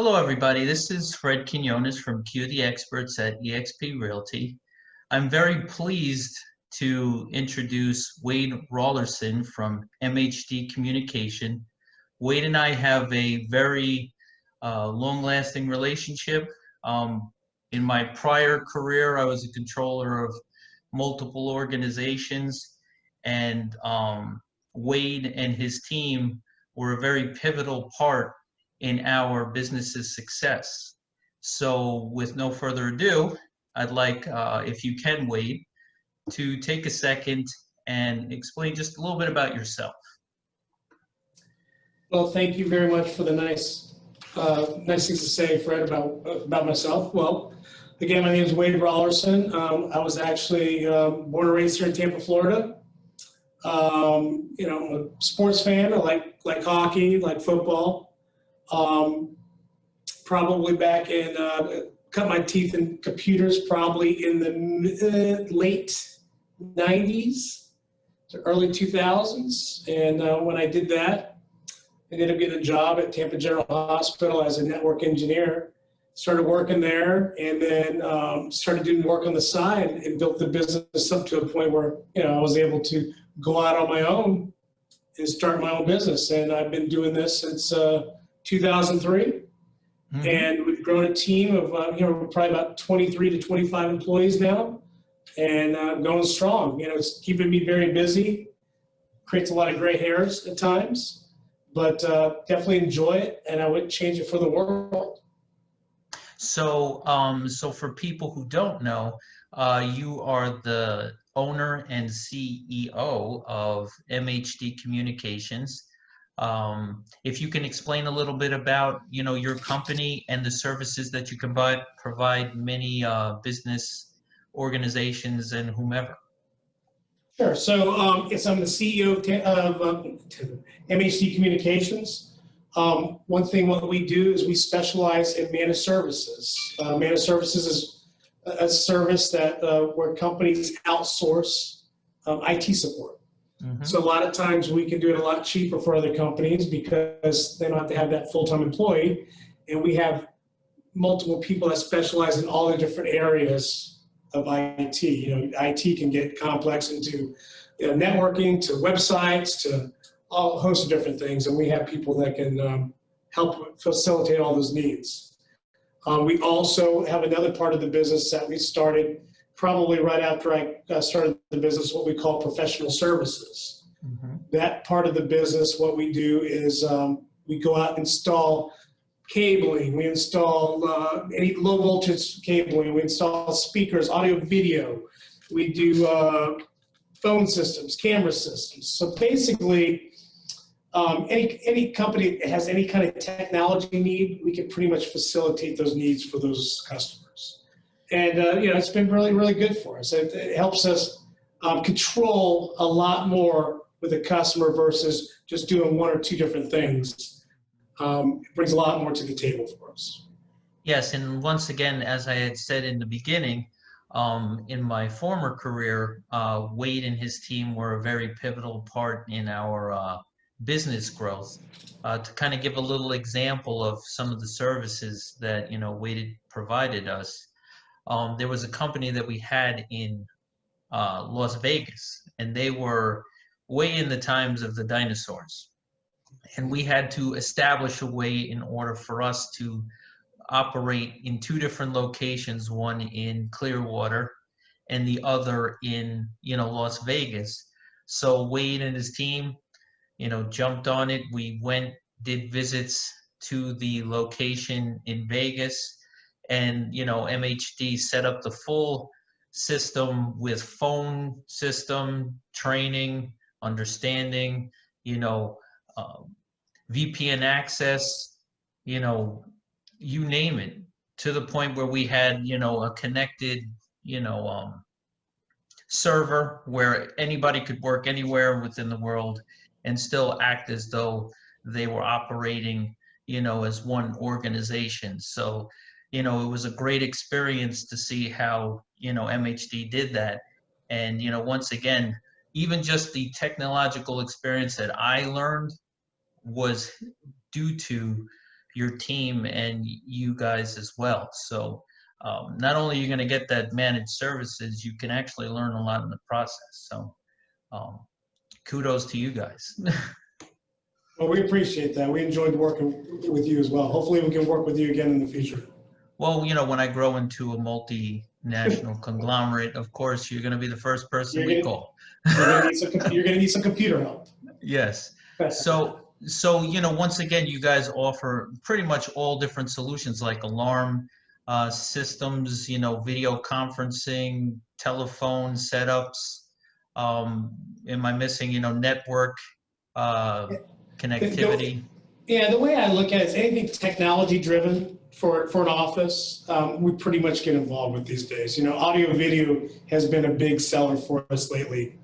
Hello, everybody. This is Fred Quinones from Q the Experts at eXp Realty. I'm very pleased to introduce Wade Rollerson from MHD Communication. Wade and I have a very long-lasting relationship. In my prior career, I was a controller of multiple organizations, and Wade and his team were a very pivotal part in our business's success. So with no further ado, I'd like, if you can, Wade, to take a second and explain just a little bit about yourself. Well, thank you very much for the nice things to say, Fred, about myself. Well, again, my name is Wade Rollerson. I was actually born and raised here in Tampa, Florida. I'm a sports fan. I like hockey, like football. Probably back in, cut my teeth in computers probably in the late 90s to early 2000s. And when I did that, I ended up getting a job at Tampa General Hospital as a network engineer. Started working there, and then started doing work on the side and built the business up to a point where I was able to go out on my own and start my own business. And I've been doing this since 2003, and we've grown a team of we're probably about 23 to 25 employees now, and going strong. It's keeping me very busy. Creates a lot of gray hairs at times, but definitely enjoy it, and I wouldn't change it for the world. So, so for people who don't know, you are the owner and CEO of MHD Communications. If you can explain a little bit about, your company and the services that you can provide many business organizations and whomever. Sure. So I'm the CEO of MHD Communications. One thing what we do is we specialize in managed services. Managed services is a service that where companies outsource IT support. So a lot of times we can do it a lot cheaper for other companies because they don't have to have that full-time employee. And we have multiple people that specialize in all the different areas of IT. IT can get complex into networking, to websites, to all a host of different things. And we have people that can help facilitate all those needs. We also have another part of the business that we started probably right after I started the business, what we call professional services. That part of the business, what we do is we go out and install cabling, we install any low voltage cabling, we install speakers, audio, video, we do phone systems, camera systems. So basically, any company that has any kind of technology need, we can pretty much facilitate those needs for those customers. And it's been really, really good for us. It helps us control a lot more with a customer versus just doing one or two different things. It brings a lot more to the table for us. Yes, and once again, as I had said in the beginning, in my former career, Wade and his team were a very pivotal part in our business growth. To kind of give a little example of some of the services that Wade provided us, there was a company that we had in Las Vegas, and they were way in the times of the dinosaurs. And we had to establish a way in order for us to operate in two different locations, one in Clearwater and the other in, Las Vegas. So Wade and his team, jumped on it. We went, did visits to the location in Vegas, and, MHD set up the full system with phone system, training, understanding, VPN access, you name it, to the point where we had, a connected, server where anybody could work anywhere within the world and still act as though they were operating, as one organization. So, it was a great experience to see how, MHD did that. And, once again, even just the technological experience that I learned was due to your team and you guys as well. So not only are you going to get that managed services, you can actually learn a lot in the process. So um, kudos to you guys. Well, we appreciate that. We enjoyed working with you as well. Hopefully we can work with you again in the future. Well, you know, when I grow into a multinational conglomerate, of course, you're going to be the first person we call. You're gonna need some computer help. Yes. So, you know, once again, you guys offer pretty much all different solutions like alarm systems, you know, video conferencing, telephone setups. Am I missing, you know, network connectivity? Yeah, the way I look at it is anything technology driven for an office, we pretty much get involved with these days. You know, audio video has been a big seller for us lately.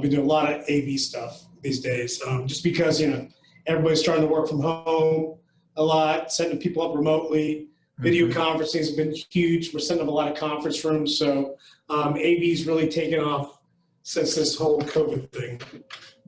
We do a lot of AV stuff these days, just because, you know, everybody's trying to work from home a lot, setting people up remotely. Video conferencing has been huge. We're setting up a lot of conference rooms. So AV's really taken off since this whole COVID thing.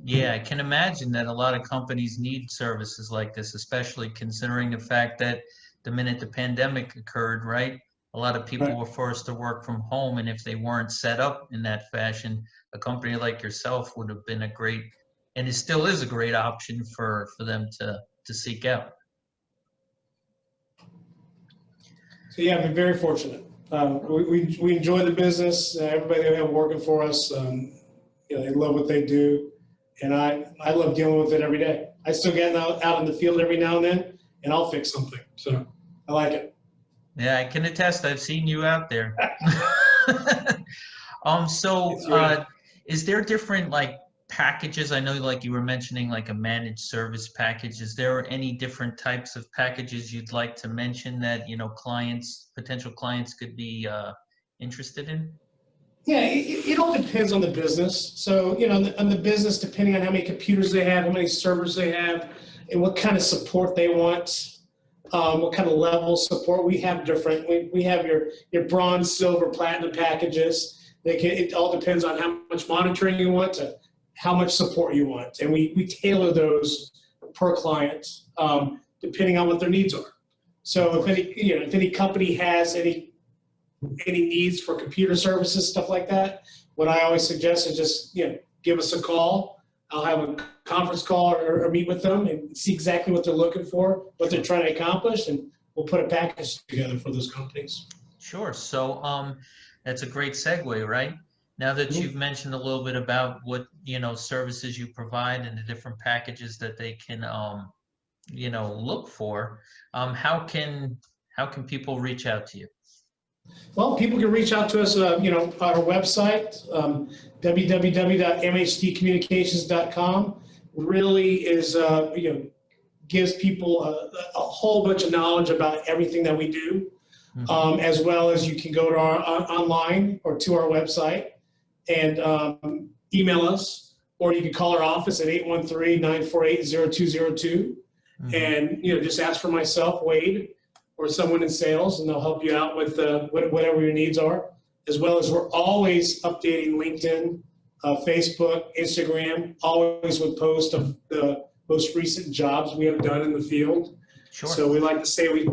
Yeah, I can imagine that a lot of companies need services like this, especially considering the fact that the minute the pandemic occurred, right, a lot of people were forced to work from home. And if they weren't set up in that fashion, a company like yourself would have been a great, and it still is a great option for them to seek out. So yeah, I've been very fortunate. We enjoy the business. Everybody that we have working for us, you know, they love what they do, and I love dealing with it every day. I still get out in the field every now and then, and I'll fix something. So I like it. Yeah, I can attest. I've seen you out there. Is there different like packages? I know like you were mentioning like a managed service package. Is there any different types of packages you'd like to mention that, you know, potential clients could be interested in? Yeah, it all depends on the business. So, you know, on the business, depending on how many computers they have, how many servers they have, and what kind of support they want, what kind of level support. We have different. We have your bronze, silver, platinum packages. It all depends on how much monitoring you want to how much support you want, and we tailor those per client depending on what their needs are. So if any company has any needs for computer services, stuff like that, what I always suggest is just, you know, give us a call. I'll have a conference call or meet with them and see exactly what they're looking for, what they're trying to accomplish, and we'll put a package together for those companies. Sure. So that's a great segue, right? Now that you've mentioned a little bit about what, you know, services you provide and the different packages that they can, you know, look for, how can people reach out to you? Well, people can reach out to us, you know, on our website, www.mhdcommunications.com. Really is, you know, gives people a whole bunch of knowledge about everything that we do, as well as you can go to our online or to our website and email us, or you can call our office at 813-948-0202, and, you know, just ask for myself, Wade, or someone in sales, and they'll help you out with whatever your needs are. As well as we're always updating LinkedIn, Facebook, Instagram, always with posts of the most recent jobs we have done in the field. Sure. So we like to say we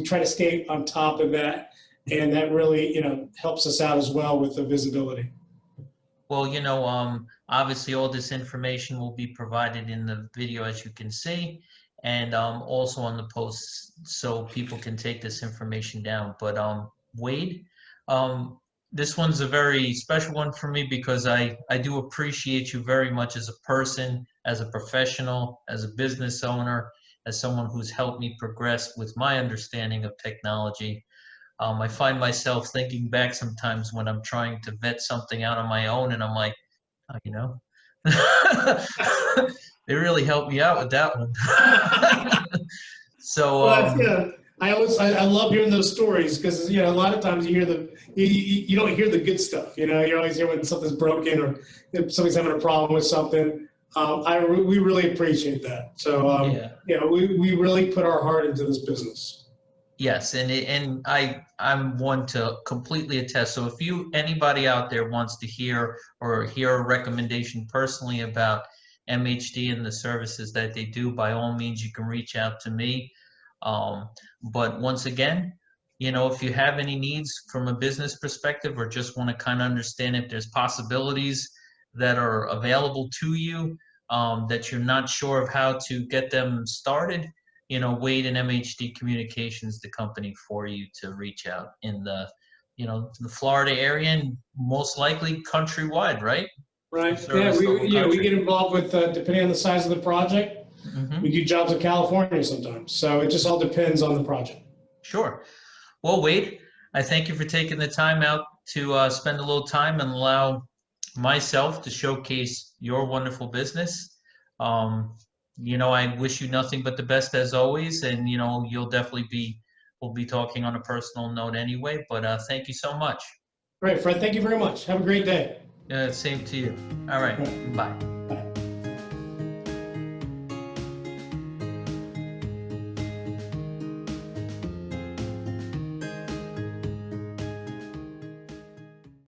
try to stay on top of that, and that really, you know, helps us out as well with the visibility. Well, you know, obviously all this information will be provided in the video, as you can see, and also on the posts so people can take this information down. But Wade, this one's a very special one for me because I do appreciate you very much as a person, as a professional, as a business owner, as someone who's helped me progress with my understanding of technology. I find myself thinking back sometimes when I'm trying to vet something out on my own, and I'm like, oh, you know, they really helped me out with that one. So, yeah, I love hearing those stories because, you know, a lot of times you hear you don't hear the good stuff. You know, you always hear when something's broken or if somebody's having a problem with something. We really appreciate that. So, yeah, we really put our heart into this business. Yes, and I'm one to completely attest. So if anybody out there wants to hear a recommendation personally about MHD and the services that they do, by all means you can reach out to me. But once again, if you have any needs from a business perspective or just want to kind of understand if there's possibilities that are available to you, that you're not sure of how to get them started, Wade and MHD Communications, the company for you to reach out in the Florida area and most likely countrywide, right? Right. Service the whole We country. get involved with, depending on the size of the project, Mhm. we do jobs in California sometimes. So it just all depends on the project. Sure. Well, Wade, I thank you for taking the time out to spend a little time and allow myself to showcase your wonderful business. I wish you nothing but the best as always, and we'll be talking on a personal note anyway. But thank you so much. Great, Fred. Thank you very much. Have a great day. Same to you. All right. Bye.